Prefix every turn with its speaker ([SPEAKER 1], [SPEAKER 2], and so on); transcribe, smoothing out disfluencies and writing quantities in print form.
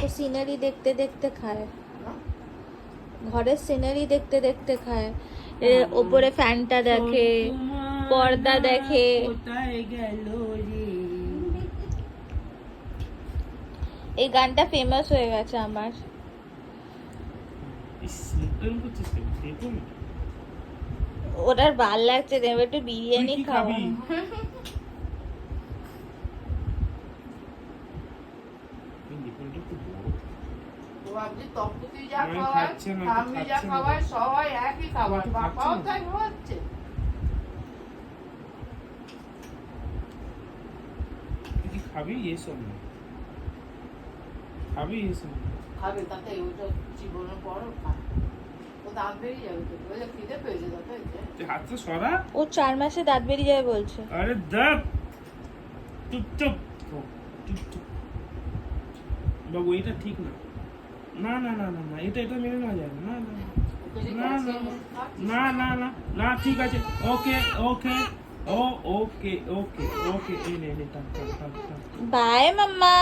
[SPEAKER 1] ও scenery দেখতে দেখতে খায়, ঘরের সিনারি দেখতে দেখতে খায়। ওপরে ফ্যানটা দেখে, পর্দা দেখে।
[SPEAKER 2] কোথায় গেল রে?
[SPEAKER 1] এই গানটা ফেমাস হয়ে গেছে আমার। ওটার ভাল লাগছে, দেবে একটু বিরিয়ানি খাওয়া।
[SPEAKER 3] সবাই একই খাবার, বাবাও তাই হচ্ছে।
[SPEAKER 2] খাবি এসব না, খাবি এসব
[SPEAKER 3] খাবে তাতে ওটা জীবনের পর খায়। ও দাঁত বেরিয়ে যাবে তো, বলে খিদে পেয়েছে তাতে।
[SPEAKER 2] হাতটা সরা।
[SPEAKER 1] ও 4 মাসে দাঁত বেরিয়ে যাবে বলছে।
[SPEAKER 2] আরে দাঁত চুপচাপ চুপচাপ বাবু, এটা ঠিক না। না না না না না, এটা এটা মেনে নেওয়া যাবে না। না না না না না না, ঠিক আছে, ওকে ওকে ও ওকে ওকে ওকে, এই নে নে, টান টান টান টান।
[SPEAKER 1] বাই মাম্মা।